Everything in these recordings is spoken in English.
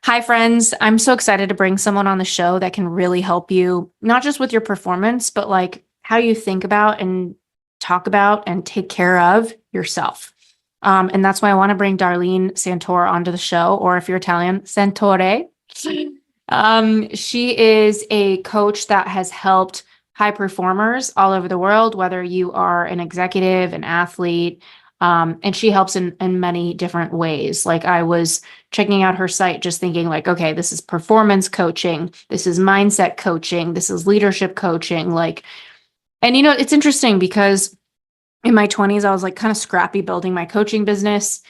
Hi, friends. I'm so excited to bring someone on the show that can really help you, not just with your performance, but like how you think about and talk about and take care of yourself. And that's why I want to bring Darlene Santore onto the show, or if you're Italian, Santore. She is a coach that has helped high performers all over the world, whether you are an executive, an athlete, and she helps in many different ways. Like I was checking out her site, just thinking like, okay, this is performance coaching, this is mindset coaching, this is leadership coaching. And it's interesting because in my 20s, I was like kind of scrappy building my coaching business.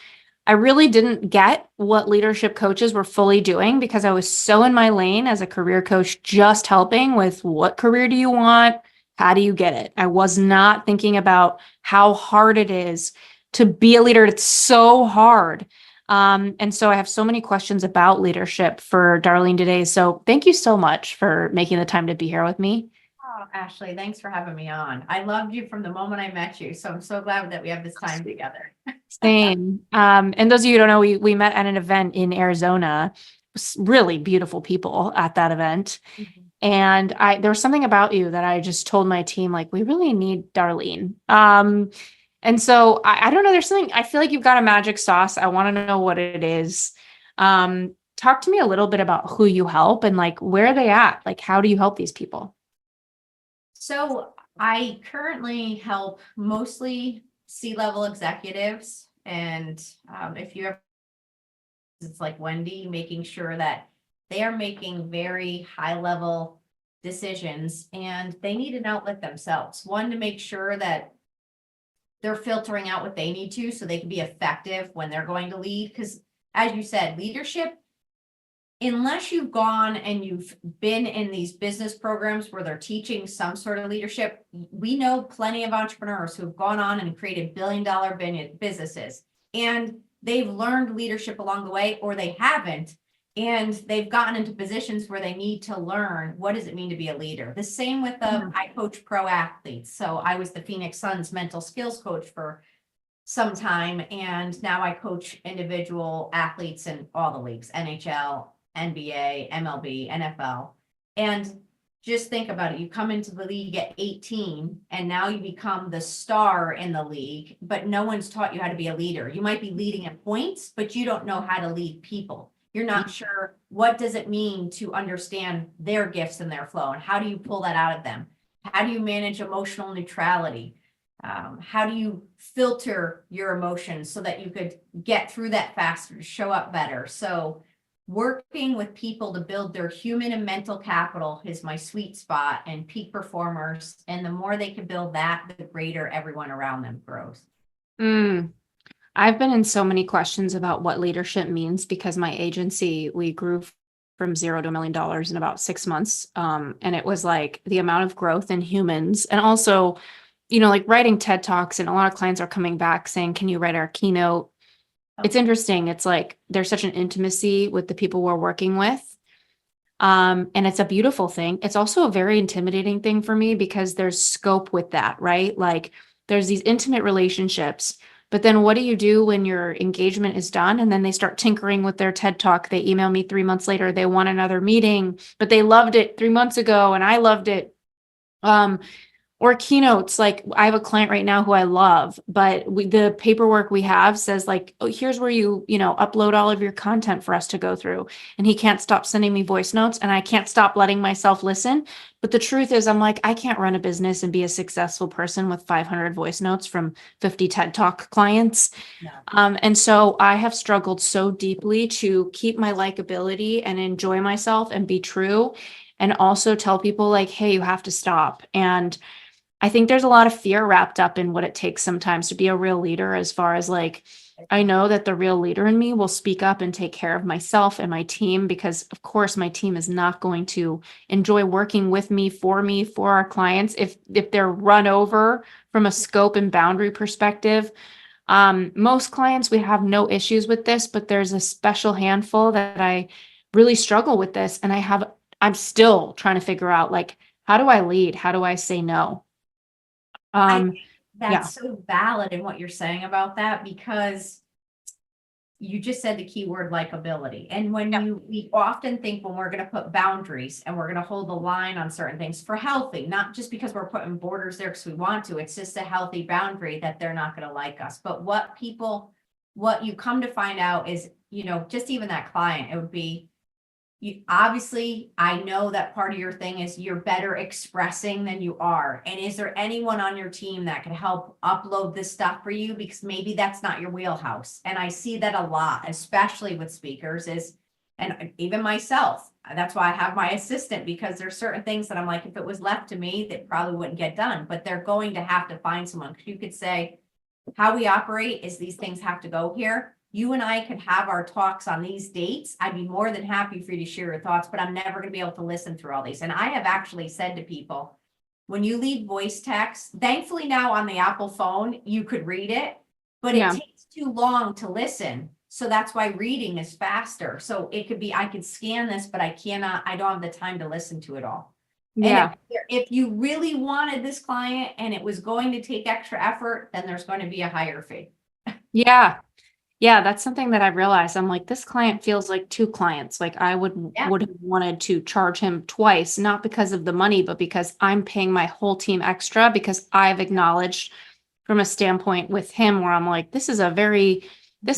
I really didn't get what leadership coaches were fully doing because I was so in my lane as a career coach, just helping with what career do you want? How do you get it? I was not thinking about how hard it is to be a leader. It's so hard. And so I have so many questions about leadership for Darlene today. So thank you so much for making the time to be here with me. Oh, Ashley, thanks for having me on. I loved you from the moment I met you, so I'm so glad that we have this time together. Same. And those of you who don't know, we met at an event in Arizona. Really beautiful people at that event. Mhm. And there was something about you that I just told my team, like, we really need Darlene. And so I don't know, there's something, I feel like you've got a magic sauce. I want to know what it is. Talk to me a little bit about who you help and like where are they at? Like, how do you help these people? So I currently help mostly C-level executives, and if you ever, it's like Wendy, making sure that they are making very high-level decisions, and they need an outlet themselves. One, to make sure that they're filtering out what they need to so they can be effective when they're going to lead. Because as you said, leadership, unless you've gone and you've been in these business programs where they're teaching some sort of leadership, we know plenty of entrepreneurs who have gone on and created billion-dollar businesses, and they've learned leadership along the way, or they haven't, and they've gotten into positions where they need to learn what does it mean to be a leader. The same with I coach pro athletes. So I was the Phoenix Suns mental skills coach for some time, and now I coach individual athletes in all the leagues: NHL, NBA, MLB, NFL. And just think about it. You come into the league at 18 and now you become the star in the league, but no one's taught you how to be a leader. You might be leading at points, but you don't know how to lead people. You're not sure what does it mean to understand their gifts and their flow, and how do you pull that out of them? How do you manage emotional neutrality? How do you filter your emotions so that you could get through that faster, show up better? So working with people to build their human and mental capital is my sweet spot, and peak performers. And the more they can build that, the greater everyone around them grows. Mm. I've been in so many questions about what leadership means because my agency, we grew from zero to $1 million in about 6 months. And it was like the amount of growth in humans and also, like writing TED Talks, and a lot of clients are coming back saying, can you write our keynote? It's interesting. It's like there's such an intimacy with the people we're working with. And it's a beautiful thing. It's also a very intimidating thing for me because there's scope with that, right? Like there's these intimate relationships, but then what do you do when your engagement is done and then they start tinkering with their TED Talk? They email me 3 months later, they want another meeting, but they loved it 3 months ago and I loved it. Um, or keynotes, like I have a client right now who I love, but the paperwork we have says like, oh, here's where you upload all of your content for us to go through. And he can't stop sending me voice notes and I can't stop letting myself listen. But the truth is, I'm like, I can't run a business and be a successful person with 500 voice notes from 50 TED Talk clients. No. And so I have struggled so deeply to keep my likability and enjoy myself and be true. And also tell people like, hey, you have to stop. And I think there's a lot of fear wrapped up in what it takes sometimes to be a real leader, as far as like, I know that the real leader in me will speak up and take care of myself and my team, because of course my team is not going to enjoy working with me, for our clients if they're run over from a scope and boundary perspective. Most clients, we have no issues with this, but there's a special handful that I really struggle with this. And I'm still trying to figure out like, how do I lead? How do I say no? I Um, think yeah. that's so valid in what you're saying about that, because you just said the key word likability. And we often think when we're going to put boundaries and we're going to hold the line on certain things for healthy, not just because we're putting borders there because we want to, it's just a healthy boundary that they're not going to like us. But what you come to find out is, just even that client, it would be, obviously, I know that part of your thing is you're better expressing than you are. And is there anyone on your team that can help upload this stuff for you? Because maybe that's not your wheelhouse. And I see that a lot, especially with speakers and even myself. That's why I have my assistant, because there's certain things that I'm like, if it was left to me, that probably wouldn't get done, but they're going to have to find someone. Because you could say, how we operate is these things have to go here. You and I could have our talks on these dates. I'd be more than happy for you to share your thoughts, but I'm never going to be able to listen through all these. And I have actually said to people, when you leave voice text, thankfully now on the Apple phone, you could read it, but it takes too long to listen. So that's why reading is faster. So it could be, I could scan this, but I don't have the time to listen to it all. Yeah. And if you really wanted this client and it was going to take extra effort, then there's going to be a higher fee. Yeah. Yeah, that's something that I realized. I'm like, this client feels like two clients. Like I would have wanted to charge him twice, not because of the money, but because I'm paying my whole team extra because I've acknowledged from a standpoint with him where I'm like, this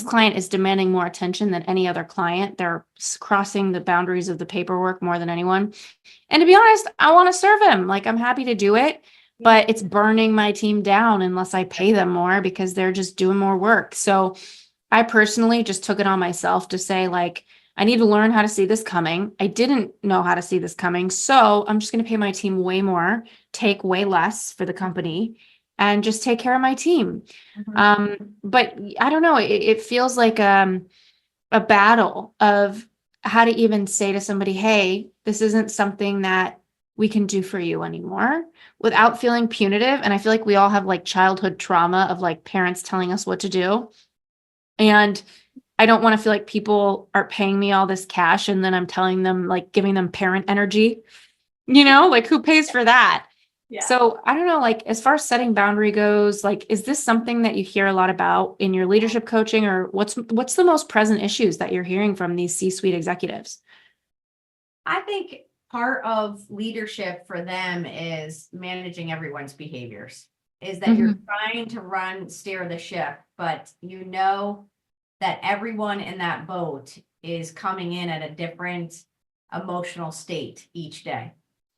client is demanding more attention than any other client. They're crossing the boundaries of the paperwork more than anyone. And to be honest, I want to serve him. Like I'm happy to do it, but it's burning my team down unless I pay them more because they're just doing more work. So I personally just took it on myself to say, like, I need to learn how to see this coming. I didn't know how to see this coming. So I'm just going to pay my team way more, take way less for the company, and just take care of my team. But I don't know. It feels like a battle of how to even say to somebody, hey, this isn't something that we can do for you anymore without feeling punitive. And I feel like we all have like childhood trauma of like parents telling us what to do. And I don't want to feel like people are paying me all this cash and then I'm telling them, like giving them parent energy, like who pays for that? Yeah. So I don't know, like as far as setting boundary goes, like, is this something that you hear a lot about in your leadership coaching, or what's the most present issues that you're hearing from these C-suite executives? I think part of leadership for them is managing everyone's behaviors, is that you're trying to steer the ship, but that everyone in that boat is coming in at a different emotional state each day.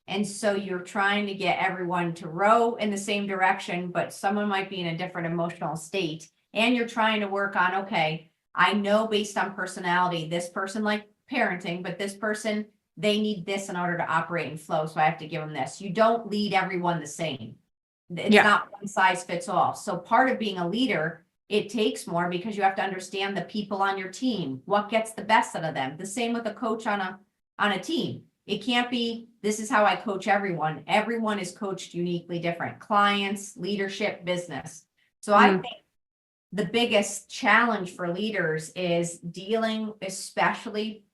And so you're trying to get everyone to row in the same direction, but someone might be in a different emotional state. And you're trying to work on, okay, I know based on personality, this person like parenting, but this person, they need this in order to operate and flow. So I have to give them this. You don't lead everyone the same. It's not one size fits all. So part of being a leader, it takes more because you have to understand the people on your team, what gets the best out of them. The same with a coach on a team. It can't be, this is how I coach everyone. Everyone is coached uniquely different. Clients, leadership, business. So I think the biggest challenge for leaders is dealing, especially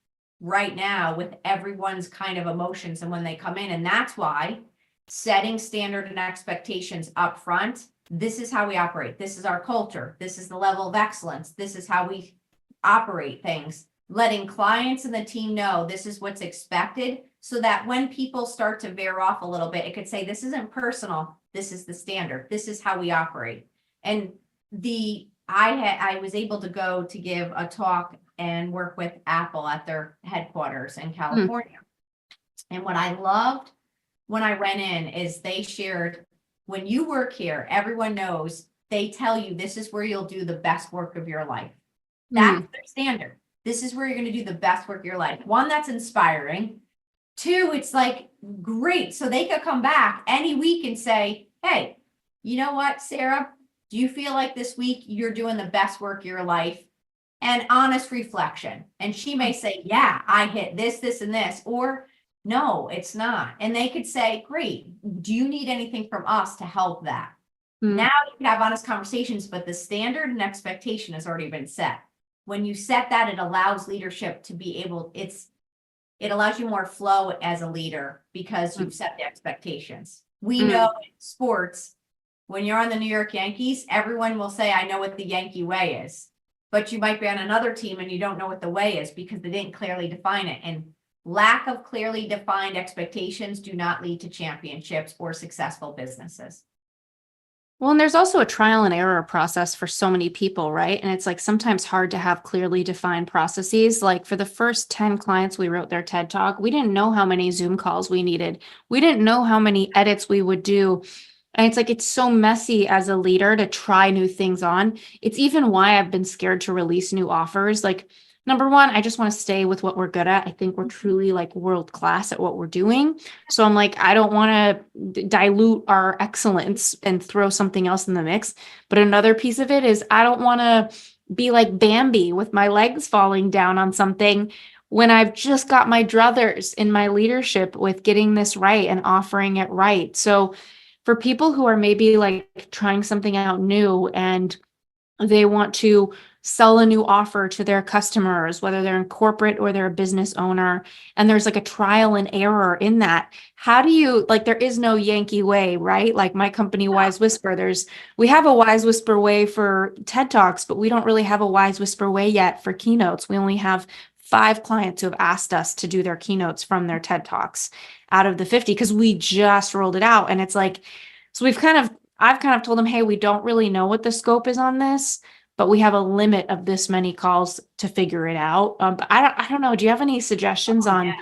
right now, with everyone's kind of emotions and when they come in. And that's why setting standard and expectations up front. This is how we operate. This is our culture. This is the level of excellence. This is how we operate things. Letting clients and the team know this is what's expected, so that when people start to veer off a little bit, it could say, this isn't personal. This is the standard. This is how we operate. And I was able to go to give a talk and work with Apple at their headquarters in California. And what I loved when I went in is they shared, when you work here, everyone knows, they tell you this is where you'll do the best work of your life. That's their standard. This is where you're going to do the best work of your life. One, that's inspiring. Two, it's like, great. So they could come back any week and say, hey, you know what, Sarah, do you feel like this week you're doing the best work of your life? And honest reflection. And she may say, yeah, I hit this, and this, or no, it's not. And they could say, great, do you need anything from us to help that? Now you can have honest conversations, but the standard and expectation has already been set. When you set that, it allows leadership to be able, it allows you more flow as a leader because you've set the expectations. We know in sports, when you're on the New York Yankees, everyone will say, I know what the Yankee way is. but you might be on another team and you don't know what the way is because they didn't clearly define it. And lack of clearly defined expectations do not lead to championships or successful businesses. Well, and there's also a trial and error process for so many people, right? And it's like sometimes hard to have clearly defined processes. Like for the first 10 clients we wrote their TED Talk, we didn't know how many Zoom calls we needed. We didn't know how many edits we would do. And it's like it's so messy as a leader to try new things on. It's even why I've been scared to release new offers. Like, number one, I just want to stay with what we're good at. I think we're truly like world class at what we're doing. So I'm like, I don't want to dilute our excellence and throw something else in the mix. But another piece of it is I don't want to be like Bambi with my legs falling down on something when I've just got my druthers in my leadership with getting this right and offering it right. So for people who are maybe like trying something out new and they want to sell a new offer to their customers, whether they're in corporate or they're a business owner, and there's like a trial and error in that. How do you like there is no Yankee way, right? Like my company Wise Whisper, we have a Wise Whisper way for TED Talks, but we don't really have a Wise Whisper way yet for keynotes. We only have 5 clients who have asked us to do their keynotes from their TED Talks out of the 50 because we just rolled it out. And it's like, so I've kind of told them, hey, we don't really know what the scope is on this, but we have a limit of this many calls to figure it out. But I don't know. Do you have any suggestions on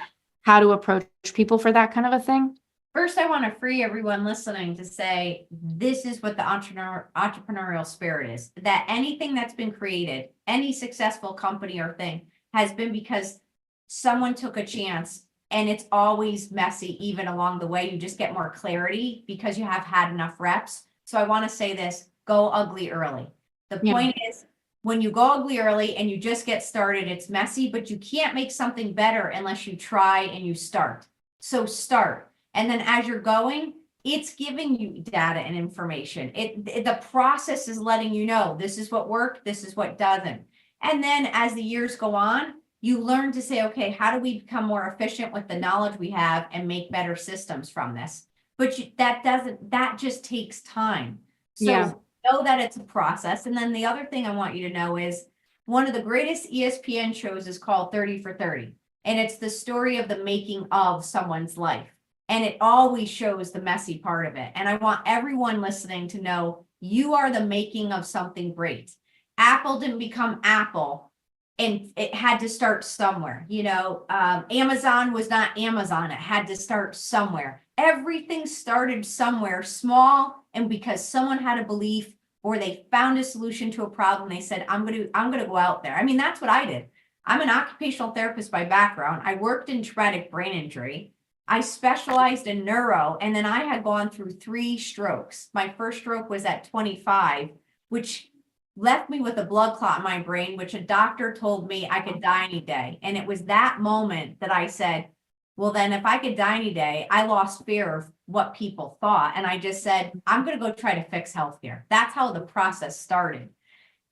how to approach people for that kind of a thing? First, I want to free everyone listening to say, this is what the entrepreneurial spirit is, that anything that's been created, any successful company or thing has been because someone took a chance. And it's always messy, even along the way. You just get more clarity because you have had enough reps. So I want to say this, go ugly early. The point is, when you go ugly early and you just get started, it's messy, but you can't make something better unless you try and you start. So start. And then as you're going, it's giving you data and information. The process is letting you know, this is what worked, this is what doesn't. And then as the years go on, you learn to say, okay, how do we become more efficient with the knowledge we have and make better systems from this? But that just takes time. So know that it's a process. And then the other thing I want you to know is one of the greatest ESPN shows is called 30 for 30. And it's the story of the making of someone's life. And it always shows the messy part of it. And I want everyone listening to know you are the making of something great. Apple didn't become Apple. And it had to start somewhere, Amazon was not Amazon. It had to start somewhere. Everything started somewhere small. And because someone had a belief or they found a solution to a problem, they said, I'm going to go out there. I mean, that's what I did. I'm an occupational therapist by background. I worked in traumatic brain injury. I specialized in neuro. And then I had gone through 3 strokes. My first stroke was at 25, which left me with a blood clot in my brain, which a doctor told me I could die any day. And it was that moment that I said, well, then if I could die any day, I lost fear of what people thought. And I just said, I'm going to go try to fix healthcare. That's how the process started.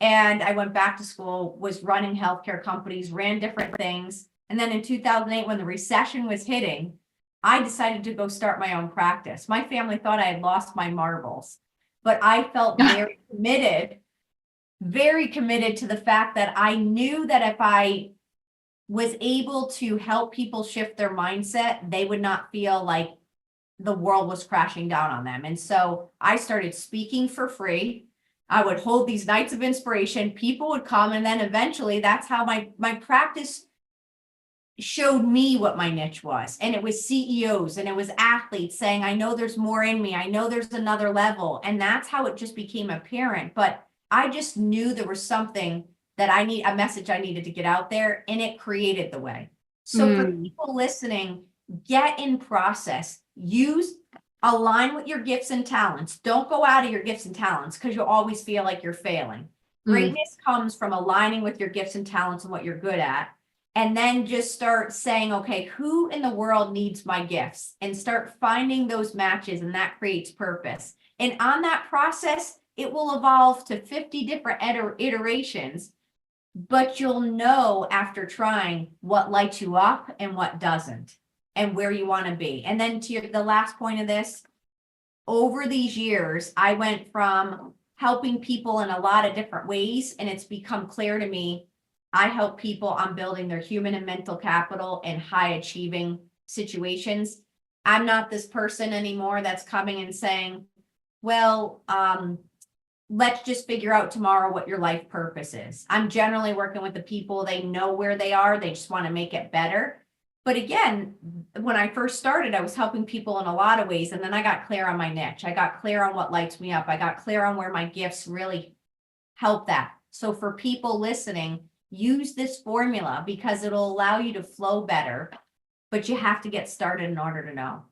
And I went back to school, was running healthcare companies, ran different things. And then in 2008, when the recession was hitting, I decided to go start my own practice. My family thought I had lost my marbles, but I felt very committed to the fact that I knew that if I was able to help people shift their mindset, they would not feel like the world was crashing down on them. And so I started speaking for free. I would hold these nights of inspiration. People would come. And then eventually that's how my practice showed me what my niche was. And it was CEOs and it was athletes saying, I know there's more in me. I know there's another level. And that's how it just became apparent. But I just knew there was something that a message I needed to get out there, and it created the way. So for people listening, get in process, align with your gifts and talents. Don't go out of your gifts and talents because you'll always feel like you're failing. Greatness comes from aligning with your gifts and talents and what you're good at. And then just start saying, okay, who in the world needs my gifts? And start finding those matches, and that creates purpose. And on that process, it will evolve to 50 different iterations, but you'll know after trying what lights you up and what doesn't, and where you want to be. And then to the last point of this, over these years, I went from helping people in a lot of different ways. And it's become clear to me, I help people on building their human and mental capital in high achieving situations. I'm not this person anymore that's coming and saying, well, let's just figure out tomorrow what your life purpose is. I'm generally working with the people, they know where they are, they just want to make it better. But again, when I first started, I was helping people in a lot of ways. And then I got clear on my niche. I got clear on what lights me up. I got clear on where my gifts really help that. So for people listening, use this formula because it'll allow you to flow better, but you have to get started in order to know.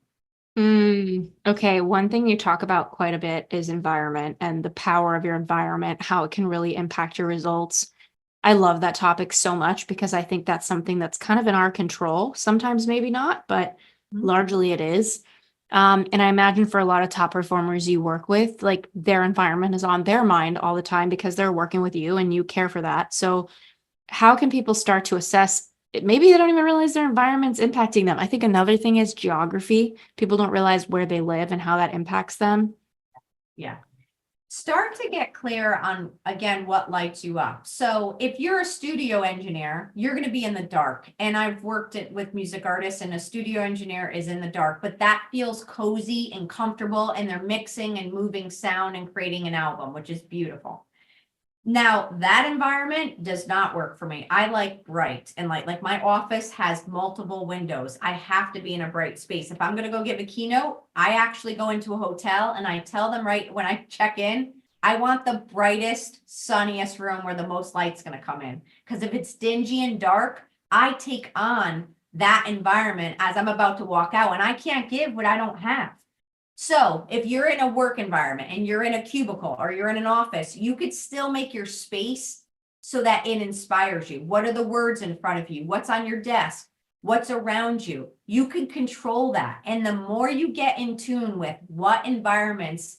Okay. One thing you talk about quite a bit is environment and the power of your environment, how it can really impact your results. I love that topic so much because I think that's something that's kind of in our control. Sometimes maybe not, but largely it is. And I imagine for a lot of top performers you work with, like their environment is on their mind all the time because they're working with you and you care for that. So how can people start to assess maybe they don't even realize their environment's impacting them? I think another thing is geography. People don't realize where they live and how that impacts them. Yeah. Start to get clear on, again, what lights you up. So if you're a studio engineer, you're going to be in the dark. And I've worked it with music artists, and a studio engineer is in the dark, but that feels cozy and comfortable, and they're mixing and moving sound and creating an album, which is beautiful. Now, that environment does not work for me. I like bright and light. Like my office has multiple windows. I have to be in a bright space. If I'm going to go give a keynote, I actually go into a hotel and I tell them right when I check in, I want the brightest, sunniest room where the most light's going to come in. Because if it's dingy and dark, I take on that environment as I'm about to walk out, and I can't give what I don't have. So if you're in a work environment and you're in a cubicle or you're in an office, you could still make your space so that it inspires you. What are the words in front of you? What's on your desk? What's around you? You can control that. And the more you get in tune with what environments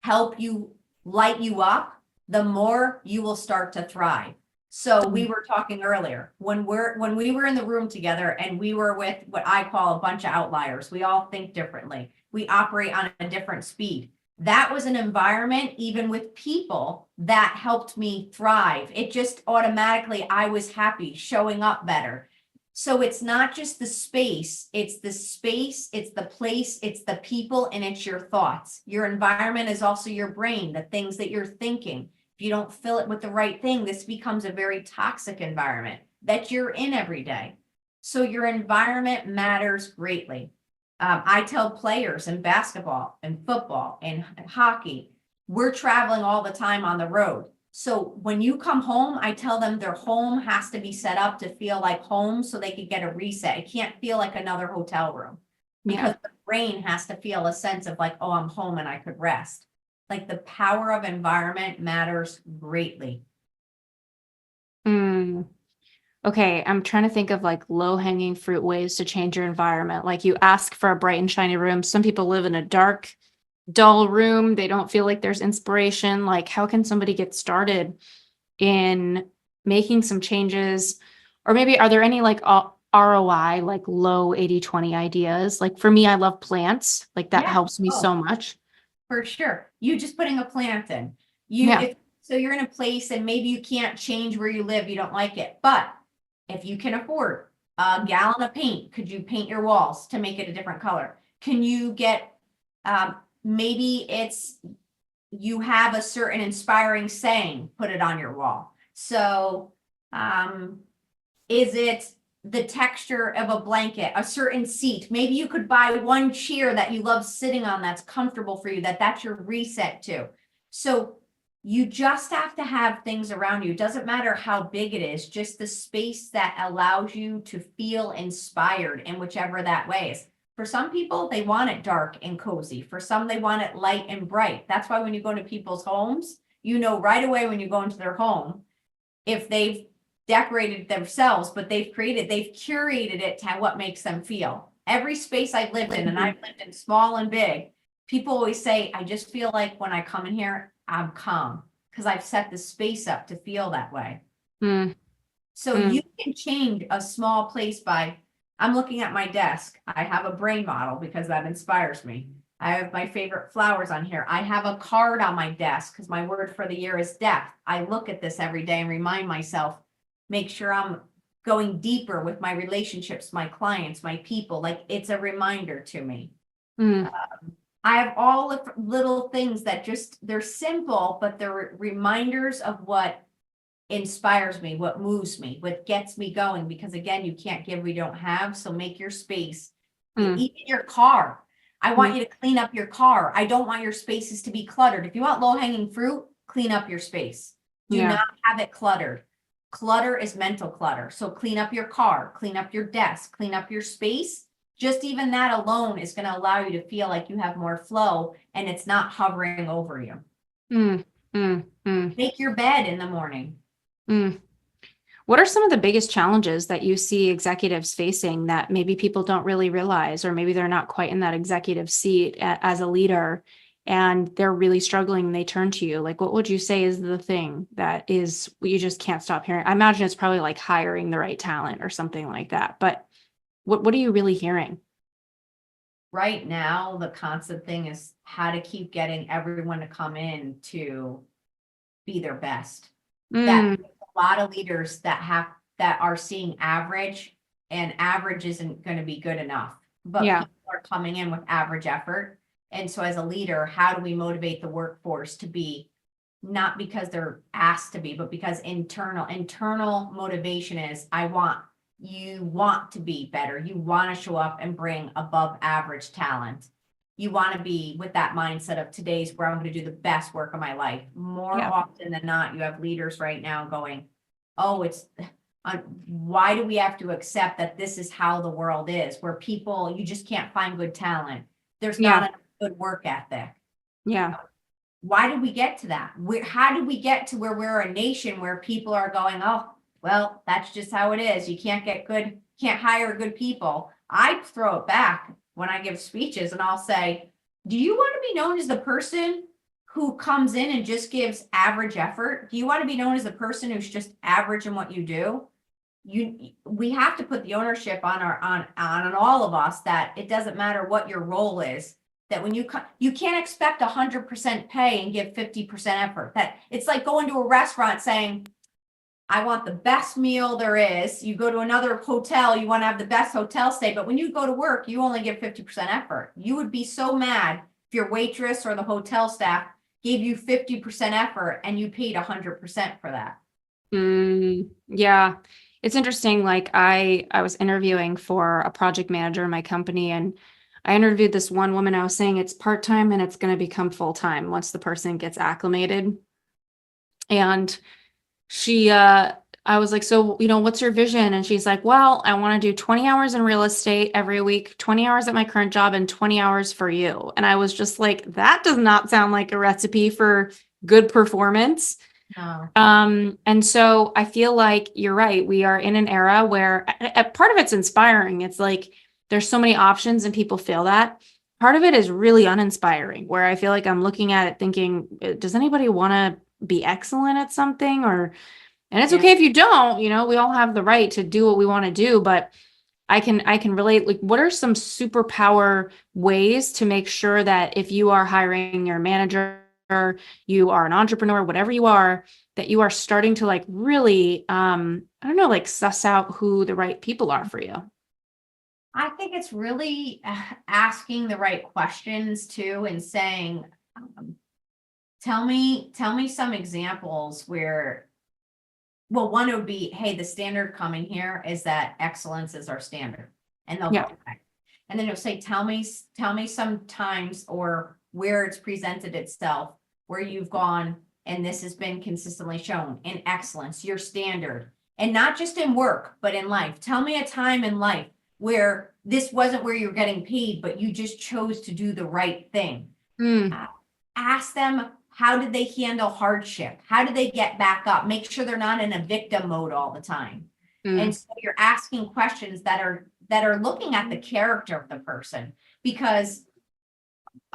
help you light you up, the more you will start to thrive. So we were talking earlier when we were in the room together and we were with what I call a bunch of outliers. We all think differently. We operate on a different speed. That was an environment, even with people, that helped me thrive. It just automatically, I was happy, showing up better. So it's not just the space, it's the place, it's the people, and it's your thoughts. Your environment is also your brain, the things that you're thinking. If you don't fill it with the right thing, this becomes a very toxic environment that you're in every day. So your environment matters greatly. I tell players in basketball and football and hockey, we're traveling all the time on the road. So when you come home, I tell them their home has to be set up to feel like home so they could get a reset. It can't feel like another hotel room because the brain has to feel a sense of like, oh, I'm home and I could rest. Like the power of environment matters greatly. Okay, I'm trying to think of like low-hanging fruit ways to change your environment. Like you ask for a bright and shiny room. Some people live in a dark, dull room. They don't feel like there's inspiration. Like how can somebody get started in making some changes? Or maybe are there any like ROI, like low 80/20 ideas? Like for me, I love plants. Like that helps me so much. For sure. You just putting a plant in. So you're in a place and maybe you can't change where you live. You don't like it. But if you can afford a gallon of paint, could you paint your walls to make it a different color? Can you get, maybe it's, you have a certain inspiring saying, put it on your wall. So, is it the texture of a blanket, a certain seat? Maybe you could buy one chair that you love sitting on that's comfortable for you, that's your reset too. So you just have to have things around you. It doesn't matter how big it is, just the space that allows you to feel inspired in whichever that way is. For some people, they want it dark and cozy. For some, they want it light and bright. That's why when you go to people's homes, you know right away when you go into their home, if they've decorated themselves, but they've curated it to what makes them feel. Every space I've lived in, and I've lived in small and big, people always say, I just feel like when I come in here, I'm calm because I've set the space up to feel that way. So you can change a small place by, I'm looking at my desk. I have a brain model because that inspires me. I have my favorite flowers on here. I have a card on my desk because my word for the year is death. I look at this every day and remind myself, make sure I'm going deeper with my relationships, my clients, my people. Like it's a reminder to me. Mm, I have all the little things that they're simple, but they're reminders of what inspires me, what moves me, what gets me going. Because again, you can't give what you don't have. So make your space. mm, Even your car. I want mm, you to clean up your car. I don't want your spaces to be cluttered. If you want low hanging fruit, clean up your space. Do yeah. not have it cluttered. Clutter is mental clutter. So clean up your car, clean up your desk, clean up your space. Just even that alone is going to allow you to feel like you have more flow and it's not hovering over you. Mm, mm, mm, Make your bed in the morning. mm. What are some of the biggest challenges that you see executives facing that maybe people don't really realize, or maybe they're not quite in that executive seat as a leader and they're really struggling and they turn to you? Like, what would you say is the thing that is you just can't stop hearing? I imagine it's probably like hiring the right talent or something like that. But what are you really hearing? Right now, the constant thing is how to keep getting everyone to come in to be their best. That Mm, a lot of leaders that are seeing average, and average isn't going to be good enough, but yeah, people are coming in with average effort. And so as a leader, how do we motivate the workforce to be, not because they're asked to be, but because internal motivation is, you want to be better. You want to show up and bring above average talent. You want to be with that mindset of today's where I'm going to do the best work of my life. More yeah, often than not, you have leaders right now going, oh, why do we have to accept that this is how the world is, where people, you just can't find good talent. There's yeah, not a good work ethic. yeah, Why did we get to that? How did we get to where we're a nation where people are going, oh, well, that's just how it is. You can't hire good people. I throw it back when I give speeches and I'll say, do you want to be known as the person who comes in and just gives average effort? Do you want to be known as the person who's just average in what you do? We have to put the ownership on all of us that it doesn't matter what your role is, that when you can't expect 100% pay and give 50% effort. That it's like going to a restaurant saying, I want the best meal there is. You go to another hotel, you want to have the best hotel stay, but when you go to work, you only give 50% effort. You would be so mad if your waitress or the hotel staff gave you 50% effort and you paid 100% for that. yeah. It's interesting. Like I was interviewing for a project manager in my company, and I interviewed this one woman. I was saying it's part-time and it's going to become full-time once the person gets acclimated. And I was like, so, what's your vision? And she's like, well, I want to do 20 hours in real estate every week, 20 hours at my current job, and 20 hours for you. And I was just like, that does not sound like a recipe for good performance. No. And so I feel like you're right. We are in an era where part of it's inspiring. It's like there's so many options and people feel that. Part of it is really uninspiring, where I feel like I'm looking at it thinking, does anybody want to be excellent at something? And it's Yeah. okay if you don't, we all have the right to do what we want to do, but I can relate. Like, what are some superpower ways to make sure that if you are hiring your manager, you are an entrepreneur, whatever you are, that you are starting to like really, I don't know, like suss out who the right people are for you? I think it's really asking the right questions too, and saying, tell me some examples where, well, one would be, hey, the standard coming here is that excellence is our standard. And they'll go, Yeah. okay. And then it'll say, tell me some times or where it's presented itself, where you've gone and this has been consistently shown in excellence, your standard, and not just in work, but in life. Tell me a time in life where this wasn't where you're getting paid, but you just chose to do the right thing. Mm, Ask them, how did they handle hardship? How did they get back up? Make sure they're not in a victim mode all the time. And mm, so you're asking questions that are looking at the character of the person, because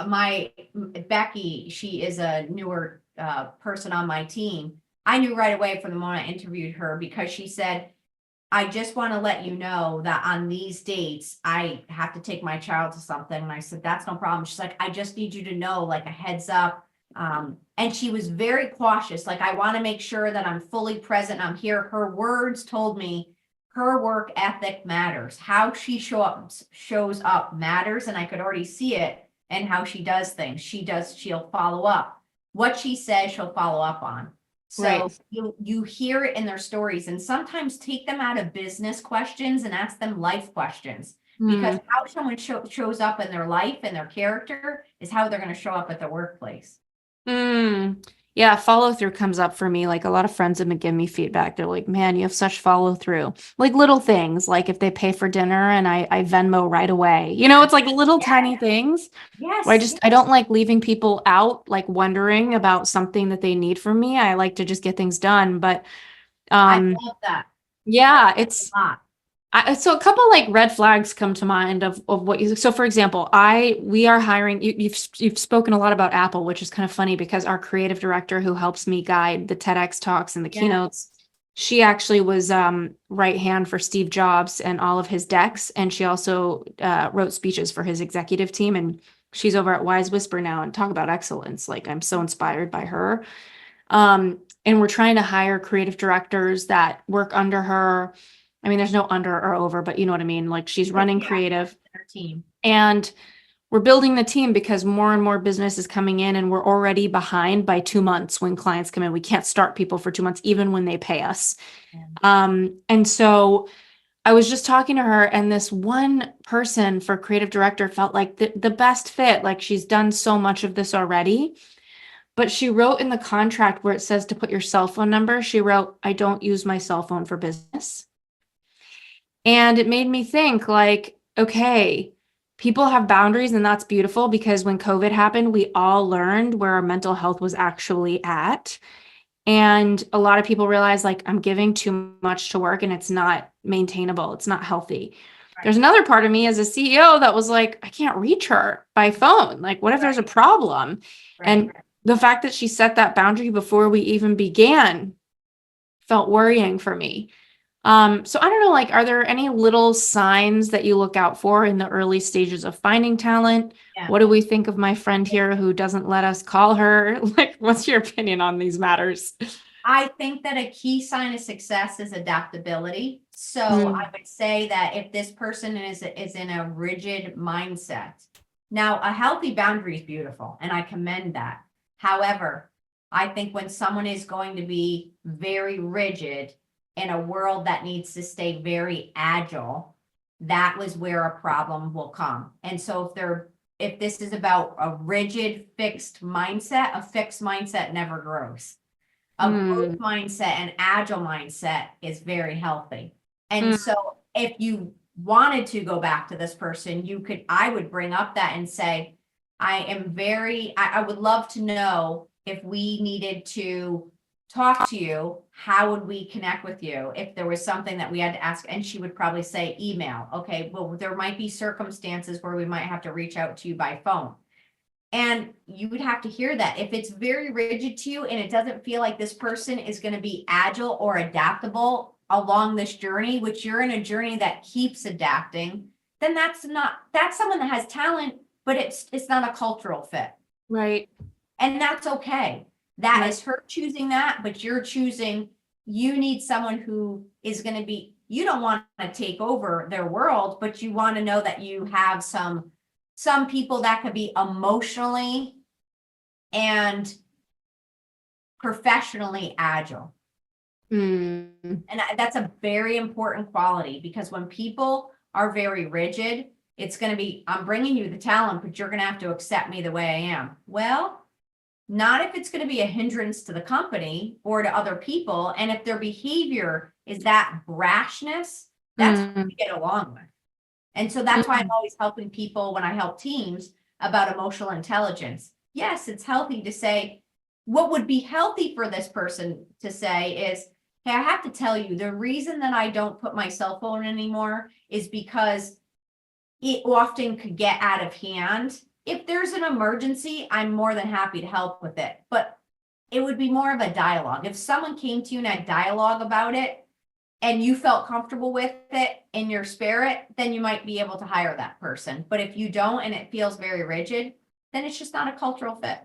my Becky, she is a newer person on my team. I knew right away from the moment I interviewed her, because she said, I just want to let you know that on these dates, I have to take my child to something. And I said, that's no problem. She's like, I just need you to know, like a heads up. And she was very cautious. Like, I want to make sure that I'm fully present. I'm here. Her words told me her work ethic matters. How she shows up matters. And I could already see it and how she does things. She'll follow up. What she says, she'll follow up on. So Right. you hear it in their stories, and sometimes take them out of business questions and ask them life questions, because how someone shows up in their life and their character is how they're going to show up at the workplace. Mm. Yeah, follow through comes up for me. Like a lot of friends have been giving me feedback. They're like, man, you have such follow through. Like little things, like if they pay for dinner and I Venmo right away. You know, it's like little tiny things where Yes, I don't like leaving people out, like wondering about something that they need from me. I like to just get things done. But I um love that. I yeah, love that it's a lot. so a couple like red flags come to mind of what you, so for example, we are hiring, you've spoken a lot about Apple, which is kind of funny because our creative director who helps me guide the TEDx talks and the Yeah. keynotes, she actually was right hand for Steve Jobs and all of his decks. And she also wrote speeches for his executive team. And she's over at Wise Whisper now, and talk about excellence. Like I'm so inspired by her. And we're trying to hire creative directors that work under her. I mean, there's no under or over, but you know what I mean? Like she's running Yeah, creative, their team. and we're building the team because more and more business is coming in and we're already behind by 2 months when clients come in. We can't start people for 2 months, even when they pay us. Yeah. And so I was just talking to her, and this one person for creative director felt like the best fit. Like she's done so much of this already. But she wrote in the contract where it says to put your cell phone number, she wrote, I don't use my cell phone for business. And it made me think like, okay, people have boundaries, and that's beautiful because when COVID happened, we all learned where our mental health was actually at. And a lot of people realize like I'm giving too much to work and it's not maintainable. It's not healthy. Right. There's another part of me as a CEO that was like, I can't reach her by phone. Like, what if there's a problem? Right. And the fact that she set that boundary before we even began felt worrying for me. So I don't know, like, are there any little signs that you look out for in the early stages of finding talent? Yeah. What do we think of my friend here who doesn't let us call her? Like, what's your opinion on these matters? I think that a key sign of success is adaptability. So I Mm, would say that if this person is in a rigid mindset, now a healthy boundary is beautiful, and I commend that. However, I think when someone is going to be very rigid in a world that needs to stay very agile, that was where a problem will come. And so if this is about a rigid, fixed mindset, a fixed mindset never grows. A growth mm, mindset and agile mindset is very healthy. And mm, so if you wanted to go back to this person, I would bring up that and say, I would love to know if we needed to talk to you, how would we connect with you? If there was something that we had to ask, and she would probably say email. Okay, well, there might be circumstances where we might have to reach out to you by phone. And you would have to hear that. If it's very rigid to you and it doesn't feel like this person is going to be agile or adaptable along this journey, which you're in a journey that keeps adapting, then that's someone that has talent, but it's not a cultural fit. right, And that's okay. That right. is her choosing that, but you're choosing, you need someone who is going to be, you don't want to take over their world, but you want to know that you have some people that could be emotionally and professionally agile. Mm, And that's a very important quality, because when people are very rigid, it's going to be, I'm bringing you the talent, but you're going to have to accept me the way I am. Well, not if it's going to be a hindrance to the company or to other people. And if their behavior is that brashness, that's hard mm, to get along with. And so that's why I'm mm, always helping people when I help teams about emotional intelligence. Yes, it's healthy to say, what would be healthy for this person to say is, hey, I have to tell you, the reason that I don't put my cell phone anymore is because it often could get out of hand. If there's an emergency, I'm more than happy to help with it. But it would be more of a dialogue. If someone came to you and had dialogue about it, and you felt comfortable with it in your spirit, then you might be able to hire that person. But if you don't and it feels very rigid, then it's just not a cultural fit.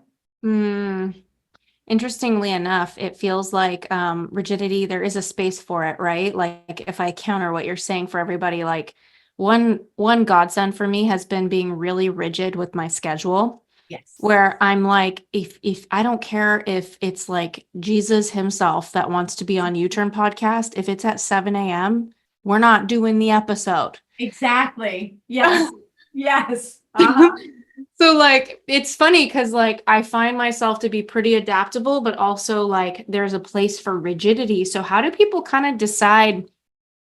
Mm. Interestingly enough, it feels like rigidity, there is a space for it, right? Like if I counter what you're saying for everybody, like one godsend for me has been being really rigid with my schedule, Yes. where I'm like, if I don't care if it's like Jesus himself that wants to be on U-Turn podcast, if it's at 7 a.m., we're not doing the episode. Exactly. Yes. Yes. Uh-huh. So like it's funny because like I find myself to be pretty adaptable, but also like there's a place for rigidity. So how do people kind of decide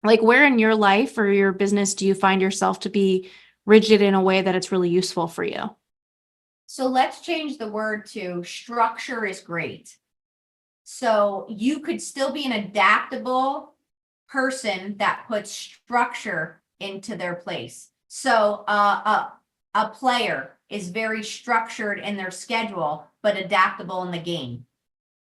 like where in your life or your business do you find yourself to be rigid in a way that it's really useful for you? So let's change the word to structure is great. So you could still be an adaptable person that puts structure into their place. So a player is very structured in their schedule, but adaptable in the game.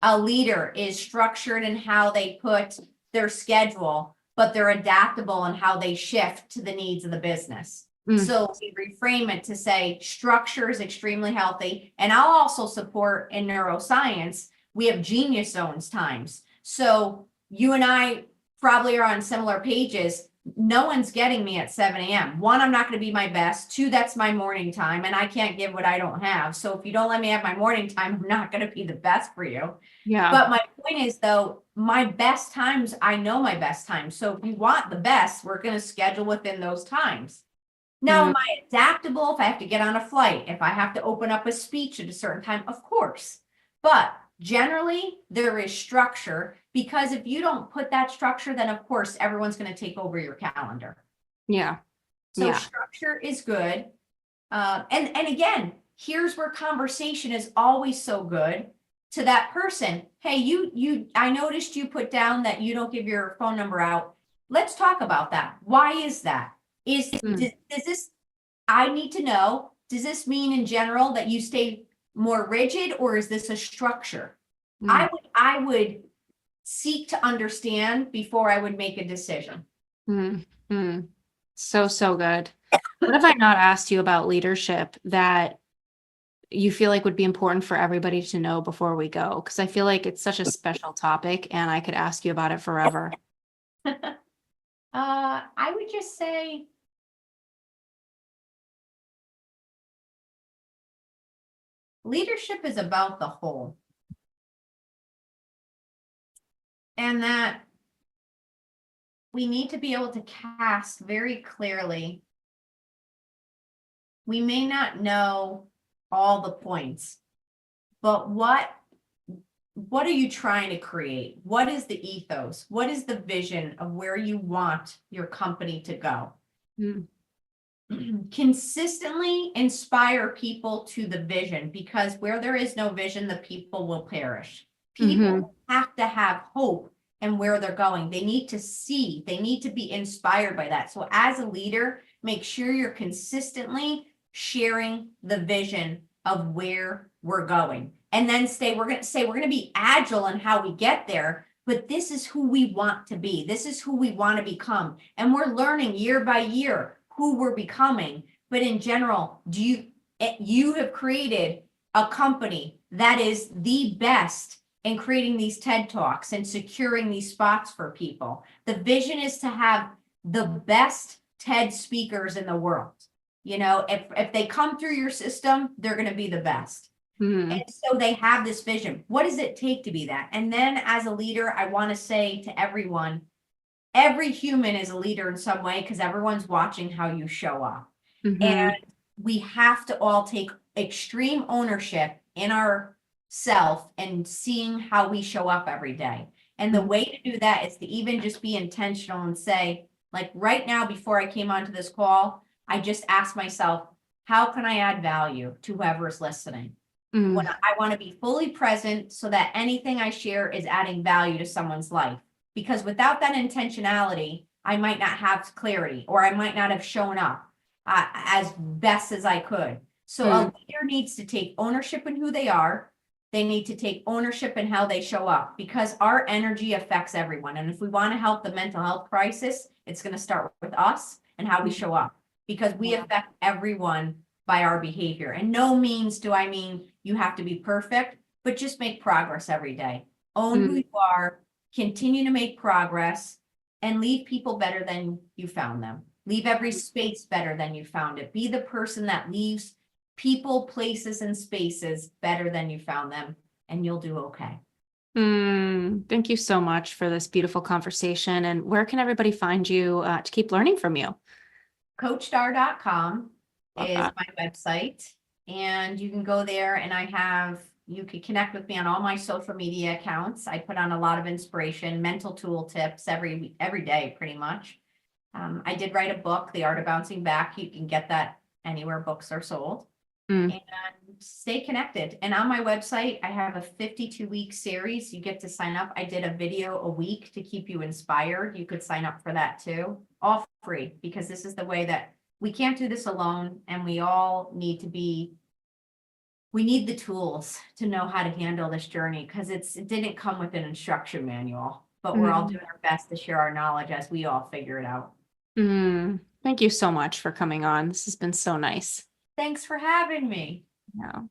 A leader is structured in how they put their schedule, but they're adaptable in how they shift to the needs of the business. Mm, So we reframe it to say structure is extremely healthy. And I'll also support in neuroscience, we have genius zones times. So you and I probably are on similar pages. No one's getting me at 7 a.m. One, I'm not going to be my best. Two, that's my morning time, and I can't give what I don't have. So if you don't let me have my morning time, I'm not going to be the best for you. yeah. But my point is, though, my best times, I know my best times. So if we want the best, we're going to schedule within those times. Now, Mm, am I adaptable if I have to get on a flight, if I have to open up a speech at a certain time? Of course. But generally, there is structure, because if you don't put that structure, then of course, everyone's going to take over your calendar. yeah. So Yeah. structure is good. And again, here's where conversation is always so good to that person. Hey, I noticed you put down that you don't give your phone number out. Let's talk about that. Why is that? Mm, Does this, I need to know, does this mean in general that you stay more rigid, or is this a structure? mm, I would seek to understand before I would make a decision. mm, mm. So, so good. What have I not asked you about leadership that you feel like would be important for everybody to know before we go? Because I feel like it's such a special topic and I could ask you about it forever. I would just say, leadership is about the whole. And that we need to be able to cast very clearly. We may not know all the points, but what are you trying to create? What is the ethos? What is the vision of where you want your company to go? Mm, Consistently inspire people to the vision, because where there is no vision, the people will perish. mhm, People have to have hope and where they're going. They need to see, they need to be inspired by that. So as a leader, make sure you're consistently sharing the vision of where we're going. And then we're going to be agile in how we get there, but this is who we want to be. This is who we want to become. And we're learning year by year who we're becoming. But in general, you have created a company that is the best in creating these TED Talks and securing these spots for people. The vision is to have the best TED speakers in the world. You know, if they come through your system, they're going to be the best. And mhm, so they have this vision. What does it take to be that? And then as a leader, I want to say to everyone, every human is a leader in some way, because everyone's watching how you show up. And mhm, we have to all take extreme ownership in our self and seeing how we show up every day. And the mhm, way to do that is to even just be intentional and say, like right now, before I came onto this call, I just asked myself, how can I add value to whoever's listening? When mm, I want to be fully present so that anything I share is adding value to someone's life. Because without that intentionality, I might not have clarity, or I might not have shown up as best as I could. So a mm, leader needs to take ownership in who they are. They need to take ownership in how they show up, because our energy affects everyone. And if we want to help the mental health crisis, it's going to start with us and how we show up, because we affect everyone by our behavior. And no means do I mean you have to be perfect, but just make progress every day. Own who you are, continue to make progress, and leave people better than you found them. Leave every space better than you found it. Be the person that leaves people, places, and spaces better than you found them, and you'll do okay. Thank you so much for this beautiful conversation. And where can everybody find you to keep learning from you? CoachDar.com Love is that. my website, and you can go there, and you can connect with me on all my social media accounts. I put on a lot of inspiration, mental tool tips every day, pretty much. I did write a book, The Art of Bouncing Back. You can get that anywhere books are sold. And stay connected. And on my website, I have a 52-week series. You get to sign up. I did a video a week to keep you inspired. You could sign up for that too, all free, because this is the way that we can't do this alone. And we all need to we need the tools to know how to handle this journey, because it didn't come with an instruction manual, but we're all doing our best to share our knowledge as we all figure it out. Thank you so much for coming on. This has been so nice. Thanks for having me. Yeah.